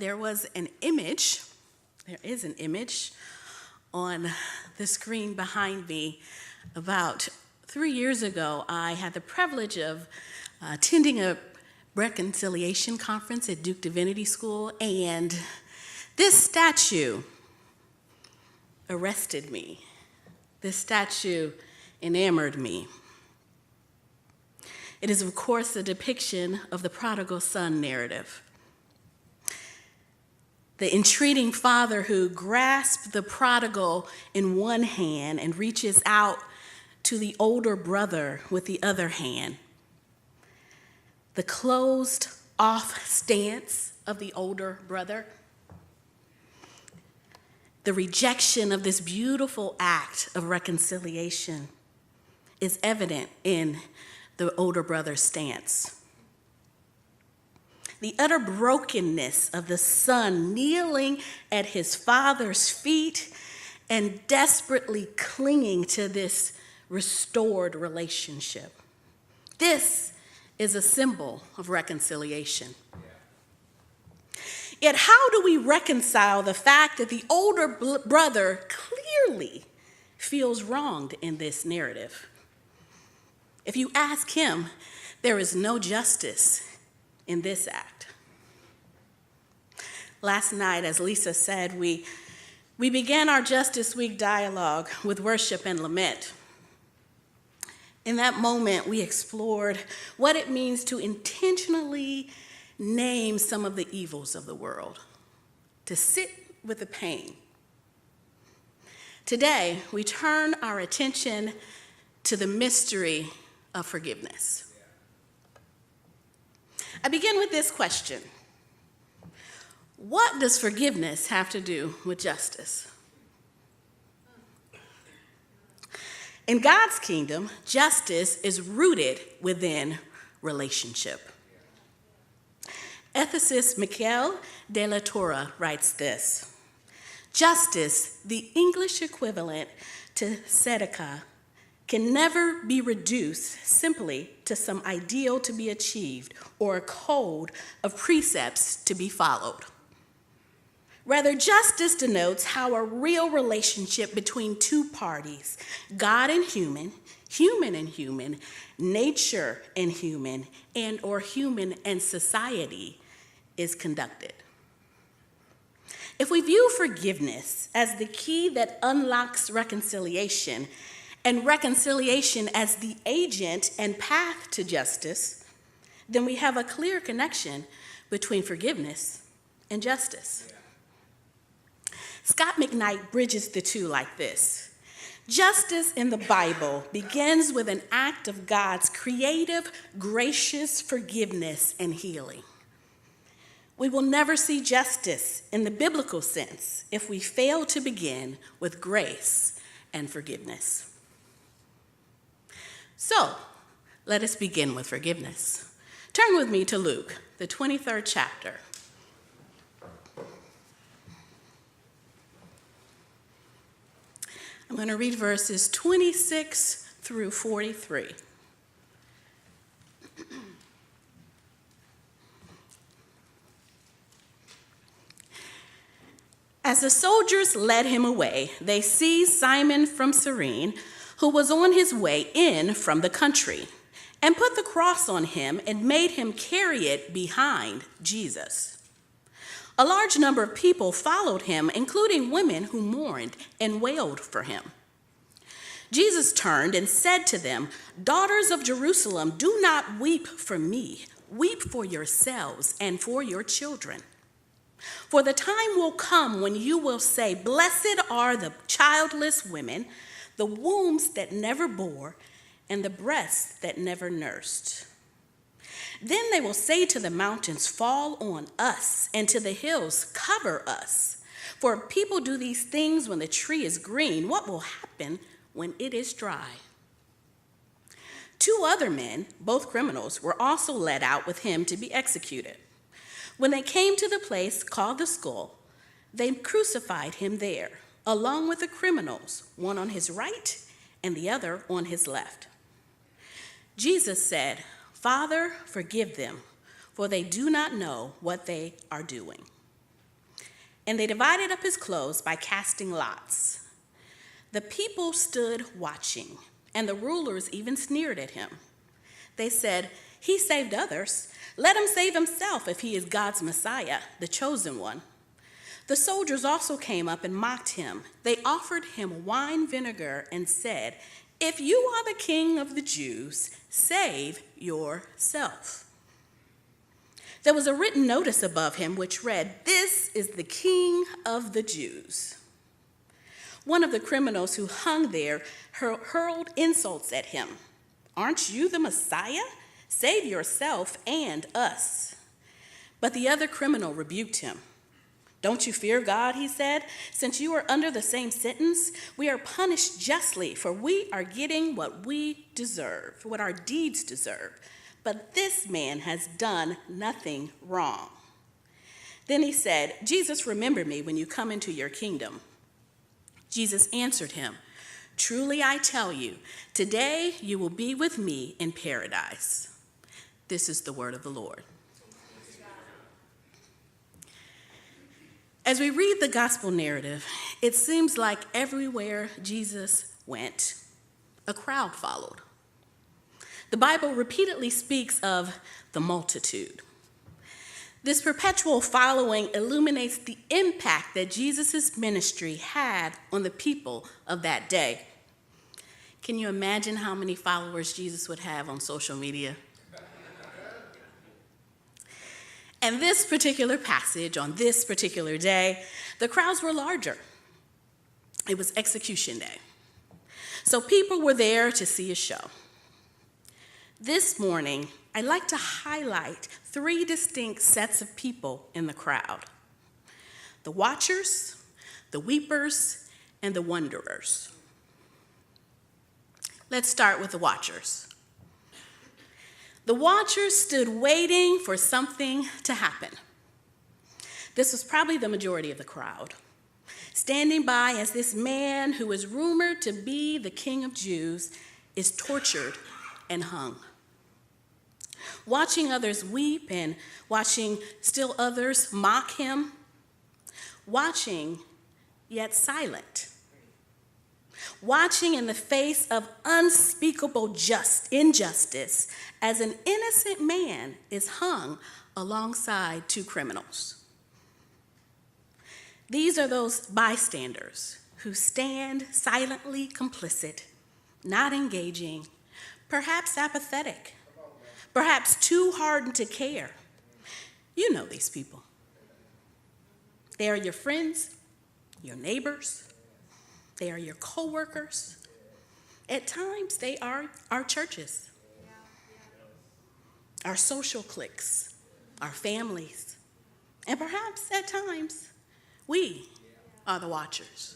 there is an image on the screen behind me. About 3 years ago, I had the privilege of attending a reconciliation conference at Duke Divinity School, and this statue arrested me. This statue enamored me. It is, of course, a depiction of the prodigal son narrative. The entreating father who grasps the prodigal in one hand and reaches out to the older brother with the other hand. The closed off stance of the older brother. The rejection of this beautiful act of reconciliation is evident in the older brother's stance. The utter brokenness of the son kneeling at his father's feet and desperately clinging to this restored relationship. This is a symbol of reconciliation. Yet how do we reconcile the fact that the older brother clearly feels wronged in this narrative? If you ask him, there is no justice in this act. Last night, as Lisa said, we began our Justice Week dialogue with worship and lament. In that moment, we explored what it means to intentionally name some of the evils of the world, to sit with the pain. Today, we turn our attention to the mystery of forgiveness. I begin with this question. What does forgiveness have to do with justice? In God's kingdom, justice is rooted within relationship. Ethicist Michel de la Torre writes this: justice, the English equivalent to tzedakah, can never be reduced simply to some ideal to be achieved or a code of precepts to be followed. Rather, justice denotes how a real relationship between two parties, God and human, human and human, nature and human, and or human and society is conducted. If we view forgiveness as the key that unlocks reconciliation, and reconciliation as the agent and path to justice, then we have a clear connection between forgiveness and justice. Scott McKnight bridges the two like this: justice in the Bible begins with an act of God's creative, gracious forgiveness and healing. We will never see justice in the biblical sense if we fail to begin with grace and forgiveness. So, let us begin with forgiveness. Turn with me to Luke, the 23rd chapter. I'm going to read verses 26 through 43. As the soldiers led him away, they seized Simon from Cyrene, who was on his way in from the country, and put the cross on him and made him carry it behind Jesus. A large number of people followed him, including women who mourned and wailed for him. Jesus turned and said to them, "Daughters of Jerusalem, do not weep for me. Weep for yourselves and for your children. For the time will come when you will say, 'Blessed are the childless women, the wombs that never bore, and the breasts that never nursed.' Then they will say to the mountains, 'Fall on us,' and to the hills, 'Cover us.' For if people do these things when the tree is green, what will happen when it is dry?" 2 other men, both criminals, were also led out with him to be executed. When they came to the place called the Skull, they crucified him there, along with the criminals, one on his right and the other on his left. Jesus said, "Father, forgive them, for they do not know what they are doing." and they divided up his clothes by casting lots. The people stood watching, and the rulers even sneered at him. They said, "He saved others. Let him save himself if he is God's Messiah, the chosen one." The soldiers also came up and mocked him. They offered him wine vinegar and said, "If you are the king of the Jews, save yourself." There was a written notice above him which read, "This is the King of the Jews." One of the criminals who hung there hurled insults at him. "Aren't you the Messiah? Save yourself and us." But the other criminal rebuked him. "Don't you fear God," he said, "since you are under the same sentence? We are punished justly, for we are getting what we deserve, what our deeds deserve. But this man has done nothing wrong." Then he said, "Jesus, remember me when you come into your kingdom." Jesus answered him, "Truly I tell you, today you will be with me in paradise." This is the word of the Lord. As we read the gospel narrative, it seems like everywhere Jesus went, a crowd followed. The Bible repeatedly speaks of the multitude. This perpetual following illuminates the impact that Jesus' ministry had on the people of that day. Can you imagine how many followers Jesus would have on social media? And this particular passage, on this particular day, the crowds were larger. It was execution day. So people were there to see a show. This morning, I'd like to highlight 3 distinct sets of people in the crowd: the watchers, the weepers, and the wonderers. Let's start with the watchers. The watchers stood waiting for something to happen. This was probably the majority of the crowd, standing by as this man who is rumored to be the King of Jews is tortured and hung. Watching others weep and watching still others mock him. Watching, yet silent. Watching in the face of unspeakable injustice as an innocent man is hung alongside 2 criminals. These are those bystanders who stand silently complicit, not engaging, perhaps apathetic, perhaps too hardened to care. You know these people. They are your friends, your neighbors. They are your coworkers. At times, they are our churches, our social cliques, our families, and perhaps at times, we are the watchers.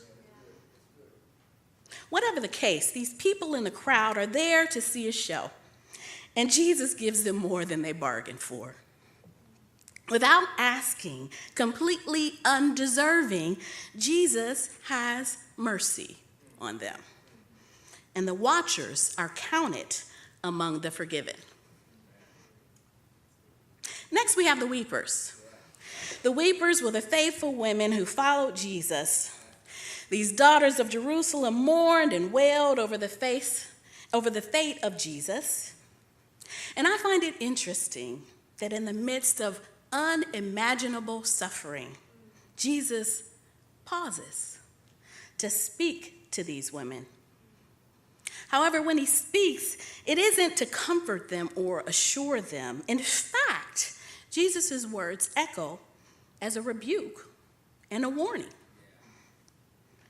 Whatever the case, these people in the crowd are there to see a show, and Jesus gives them more than they bargained for. Without asking, completely undeserving, Jesus has mercy on them. And the watchers are counted among the forgiven. Next, we have the weepers. The weepers were the faithful women who followed Jesus. These daughters of Jerusalem mourned and wailed over the fate of Jesus. And I find it interesting that in the midst of unimaginable suffering, Jesus pauses to speak to these women. However, when he speaks, it isn't to comfort them or assure them. In fact, Jesus' words echo as a rebuke and a warning.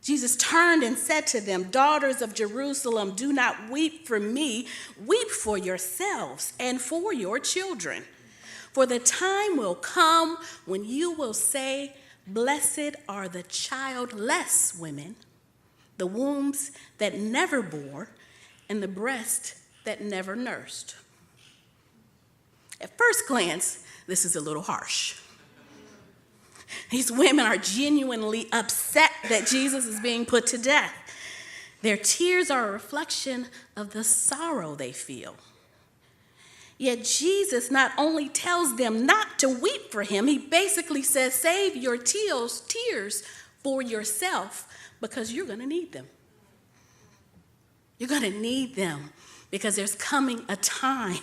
Jesus turned and said to them, "Daughters of Jerusalem, do not weep for me. Weep for yourselves and for your children. For the time will come when you will say, 'Blessed are the childless women, the wombs that never bore, and the breast that never nursed.'" At first glance, this is a little harsh. These women are genuinely upset that Jesus is being put to death. Their tears are a reflection of the sorrow they feel. Yet Jesus not only tells them not to weep for him, he basically says, save your tears for yourself because you're going to need them. You're going to need them because there's coming a time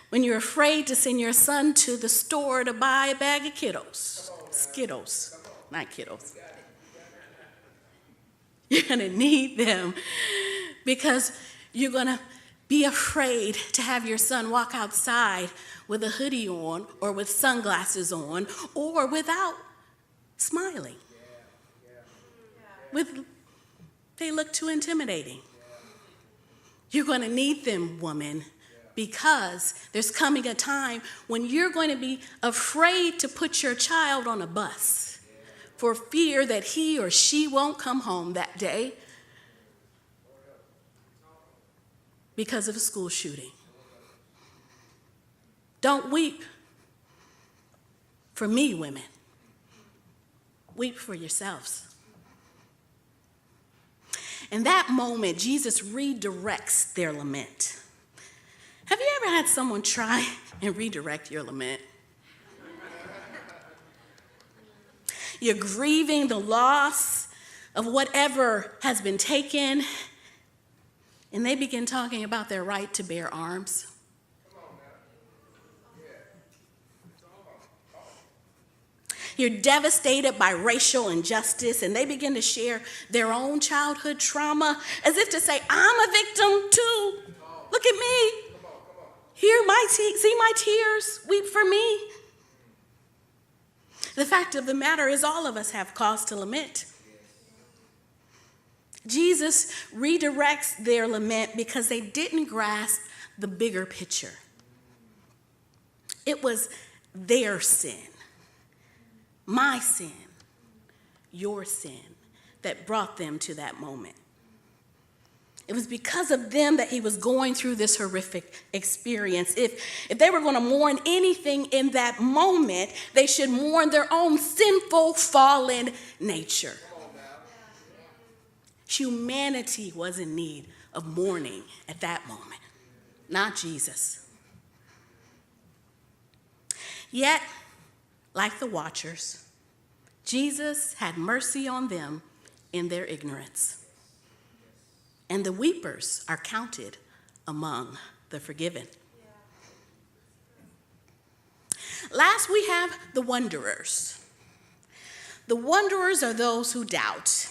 when you're afraid to send your son to the store to buy a bag of Skittles, not Kittles. You're going to need them because you're going to be afraid to have your son walk outside with a hoodie on or with sunglasses on or without smiling. They look too intimidating. You're going to need them, woman, because there's coming a time when you're going to be afraid to put your child on a bus for fear that he or she won't come home that day because of a school shooting. Don't weep for me, women. Weep for yourselves. In that moment, Jesus redirects their lament. Have you ever had someone try and redirect your lament? You're grieving the loss of whatever has been taken, and they begin talking about their right to bear arms. You're devastated by racial injustice, and they begin to share their own childhood trauma as if to say, I'm a victim too. Look at me. See my tears. Weep for me. The fact of the matter is all of us have cause to lament. Jesus redirects their lament because they didn't grasp the bigger picture. It was their sin, my sin, your sin, that brought them to that moment. It was because of them that he was going through this horrific experience. If they were going to mourn anything in that moment, they should mourn their own sinful, fallen nature. Humanity was in need of mourning at that moment, not Jesus. Yet, like the watchers, Jesus had mercy on them in their ignorance. And the weepers are counted among the forgiven. Last, we have the wanderers. The wanderers are those who doubt.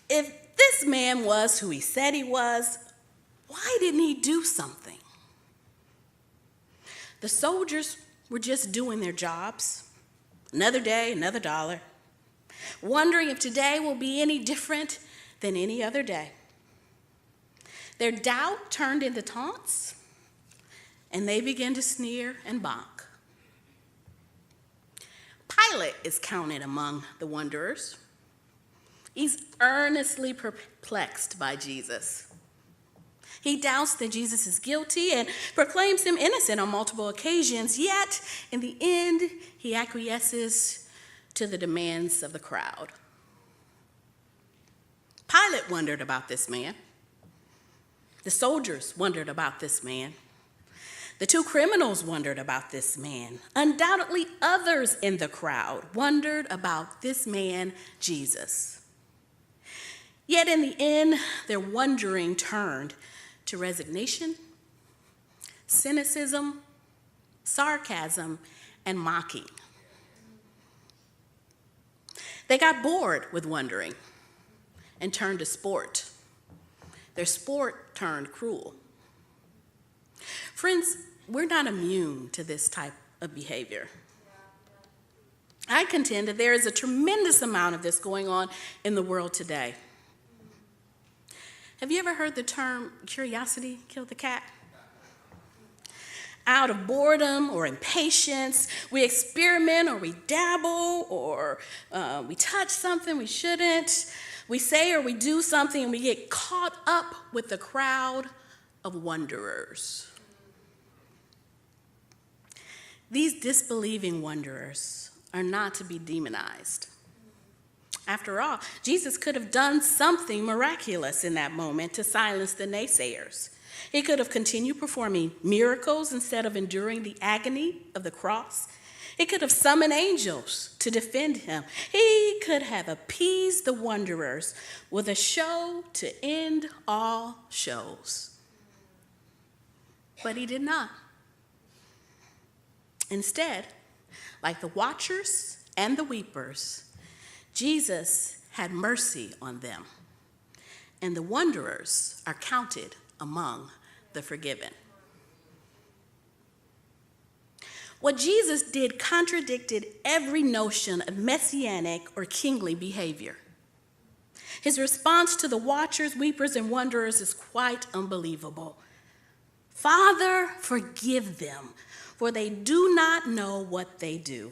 If this man was who he said he was, why didn't he do something? The soldiers were just doing their jobs. Another day, another dollar. Wondering if today will be any different than any other day. Their doubt turned into taunts, and they began to sneer and mock. Pilate is counted among the wanderers. He's earnestly perplexed by Jesus. He doubts that Jesus is guilty and proclaims him innocent on multiple occasions, yet in the end, he acquiesces to the demands of the crowd. Pilate wondered about this man. The soldiers wondered about this man. The two criminals wondered about this man. Undoubtedly, others in the crowd wondered about this man, Jesus. Yet in the end, their wondering turned to resignation, cynicism, sarcasm, and mocking. They got bored with wondering and turned to sport. Their sport turned cruel. Friends, we're not immune to this type of behavior. I contend that there is a tremendous amount of this going on in the world today. Have you ever heard the term curiosity killed the cat? Out of boredom or impatience, we experiment or we dabble or we touch something we shouldn't. We say or we do something and we get caught up with the crowd of wanderers. These disbelieving wanderers are not to be demonized. After all, Jesus could have done something miraculous in that moment to silence the naysayers. He could have continued performing miracles instead of enduring the agony of the cross. He could have summoned angels to defend him. He could have appeased the wanderers with a show to end all shows. But he did not. Instead, like the watchers and the weepers, Jesus had mercy on them, and the wanderers are counted among the forgiven. What Jesus did contradicted every notion of messianic or kingly behavior. His response to the watchers, weepers, and wanderers is quite unbelievable. Father, forgive them, for they do not know what they do.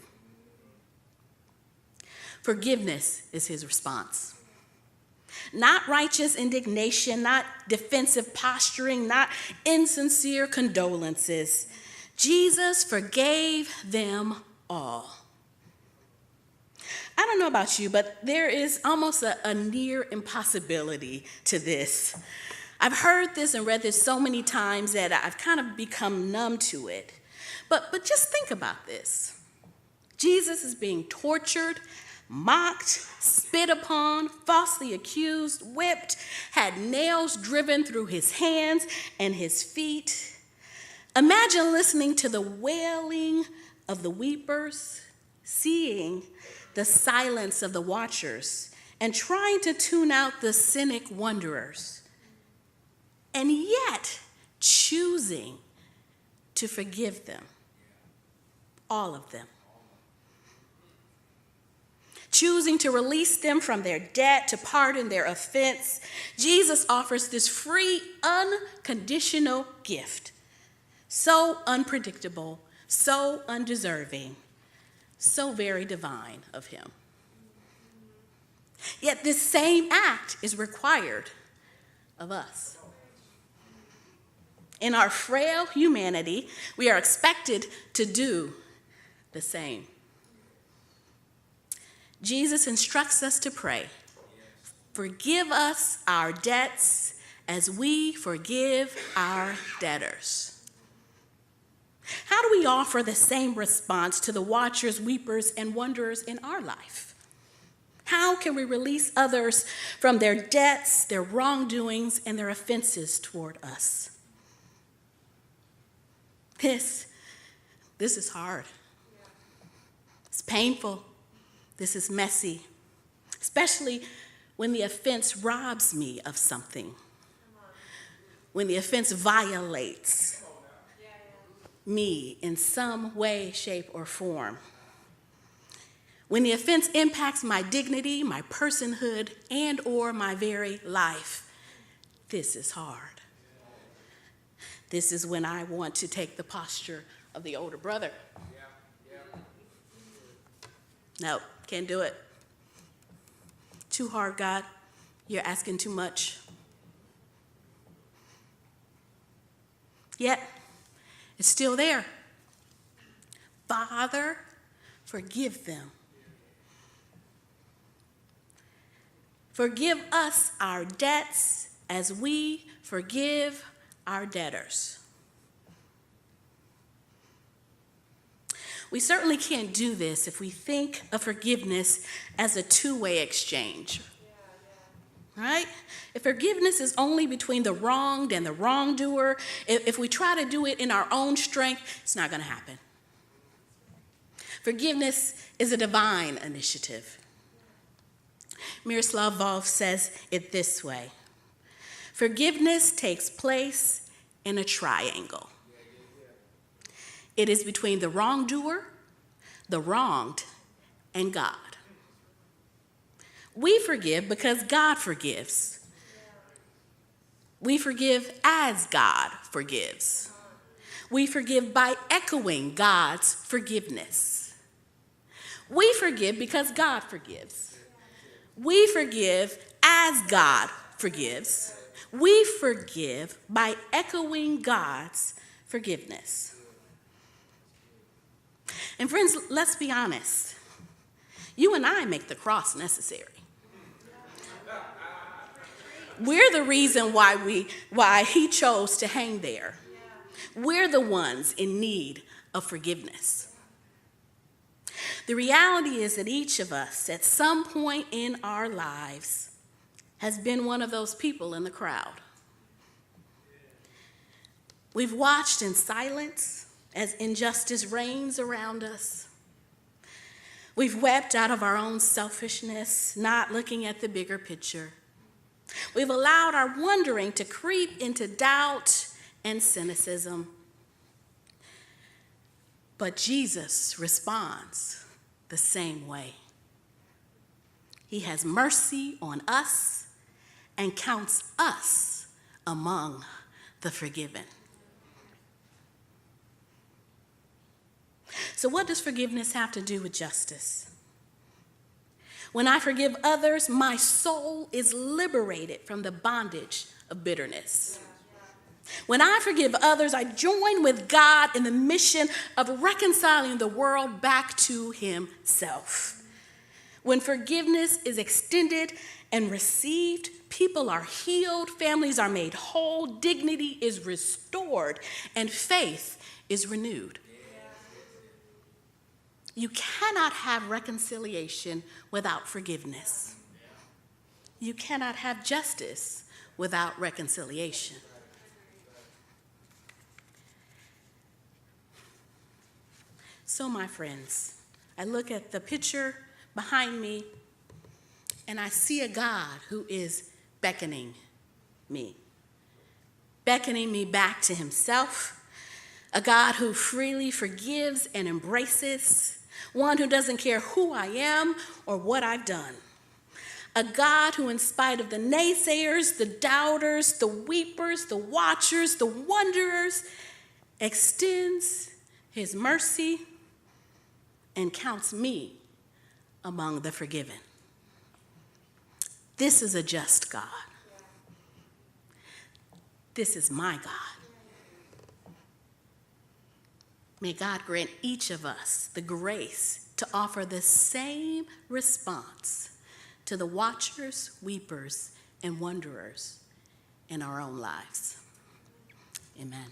Forgiveness is his response. Not righteous indignation, not defensive posturing, not insincere condolences. Jesus forgave them all. I don't know about you, but there is almost a near impossibility to this. I've heard this and read this so many times that I've kind of become numb to it. But just think about this. Jesus is being tortured, mocked, spit upon, falsely accused, whipped, had nails driven through his hands and his feet. Imagine listening to the wailing of the weepers, seeing the silence of the watchers, and trying to tune out the cynic wanderers, and yet choosing to forgive them, all of them. Choosing to release them from their debt, to pardon their offense, Jesus offers this free, unconditional gift. So unpredictable, so undeserving, so very divine of him. Yet this same act is required of us. In our frail humanity, we are expected to do the same. Jesus instructs us to pray, forgive us our debts as we forgive our debtors. How do we offer the same response to the watchers, weepers, and wanderers in our life? How can we release others from their debts, their wrongdoings, and their offenses toward us? This is hard. It's painful. This is messy, especially when the offense robs me of something, when the offense violates me in some way, shape, or form, when the offense impacts my dignity, my personhood, and or my very life. This is hard. This is when I want to take the posture of the older brother. No, can't do it. Too hard, God. You're asking too much. Yet, it's still there. Father, forgive them. Forgive us our debts as we forgive our debtors. We certainly can't do this if we think of forgiveness as a two-way exchange. Right? If forgiveness is only between the wronged and the wrongdoer, if we try to do it in our own strength, it's not going to happen. Forgiveness is a divine initiative. Miroslav Volf says it this way: forgiveness takes place in a triangle. It is between the wrongdoer, the wronged, and God. We forgive because God forgives. We forgive as God forgives. We forgive by echoing God's forgiveness. We forgive because God forgives. We forgive as God forgives. We forgive by echoing God's forgiveness. And friends, let's be honest. You and I make the cross necessary. We're the reason why he chose to hang there. We're the ones in need of forgiveness. The reality is that each of us at some point in our lives has been one of those people in the crowd. We've watched in silence as injustice reigns around us. We've wept out of our own selfishness, not looking at the bigger picture. We've allowed our wondering to creep into doubt and cynicism. But Jesus responds the same way. He has mercy on us and counts us among the forgiven. So what does forgiveness have to do with justice? When I forgive others, my soul is liberated from the bondage of bitterness. When I forgive others, I join with God in the mission of reconciling the world back to himself. When forgiveness is extended and received, people are healed, families are made whole, dignity is restored, and faith is renewed. You cannot have reconciliation without forgiveness. You cannot have justice without reconciliation. So, my friends, I look at the picture behind me and I see a God who is beckoning me back to himself, a God who freely forgives and embraces, one who doesn't care who I am or what I've done. A God who, in spite of the naysayers, the doubters, the weepers, the watchers, the wonderers, extends his mercy and counts me among the forgiven. This is a just God. This is my God. May God grant each of us the grace to offer the same response to the watchers, weepers, and wonderers in our own lives. Amen.